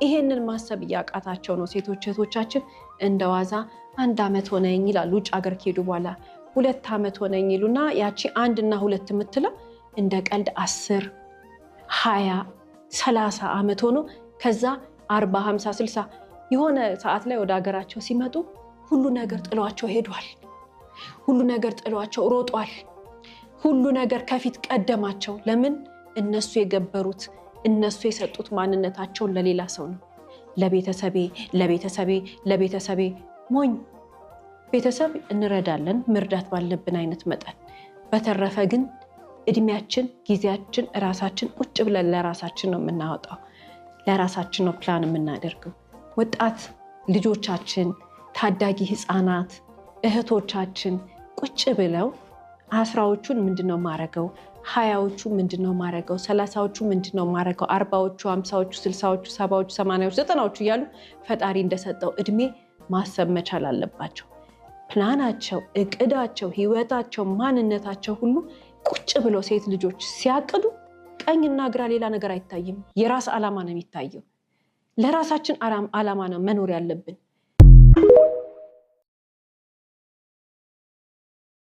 ይሄንን ማሰብ ያቃታቸው ነው ሴቶች እህቶቻችን እንደዋዛ 1 አመት ሆነኝ ይላሉ ውጭ ሀገር ከሄዱ በኋላ 2 አመት ሆነኝ ይሉና ያቺ 1 እና 2 የምትለው እንደ ቀልድ 10 20 30 አመት ሆኖ ከዛ 40 50 60 የሆነ ሰዓት ላይ ወደ ሀገራቸው ሲመጡ ሁሉ ነገር ጥሏቸው ሄዷል ሁሉ ነገር ጥሏቸው ሮጧል ሁሉ ነገር ከፊት ቀደማቸው ለምን እነሱ የገበሩት እነሱ የሰጡት ማንነታቸው ለሌላ ሰው ነው ለቤተሰቤ ሞኝ ቤተሰብ እንረዳለን መርዳት ባለብን አይነት መጠን በተረፈ ግን እድሜያችን ጊዜያችን ራሳችን ቁጭ ብለን ለራሳችን ነው የምናወጣው ለራሳችን ነው ፕላን የምናደርገው ወጣት ልጆቻችን ታዳጊ ህፃናት እህቶቻችን ቁጭ ብለው 10ዎቹን ምንድነው ማረገው 20ዎቹ ምንድነው ማረገው 30ዎቹ ምንድነው ማረገው 40ዎቹ 50ዎቹ 60ዎቹ 70ዎቹ 80ዎቹ 90ዎቹ እያሉ ፈጣሪ እንደሰጠው እድሜ ማሰብ መቻል አለባቸው ፕላናቸው እቅዳቸው ህይወታቸው ማንነታቸው ሁሉ ቁጭ ብለው ሴት ልጆች ሲያቅዱ ቀኝና ግራ ሌላ ነገር አይታይም የራስ ዓላማ ነው የሚታየው ለራሳችን ዓላማ ነው መኖር ያለብን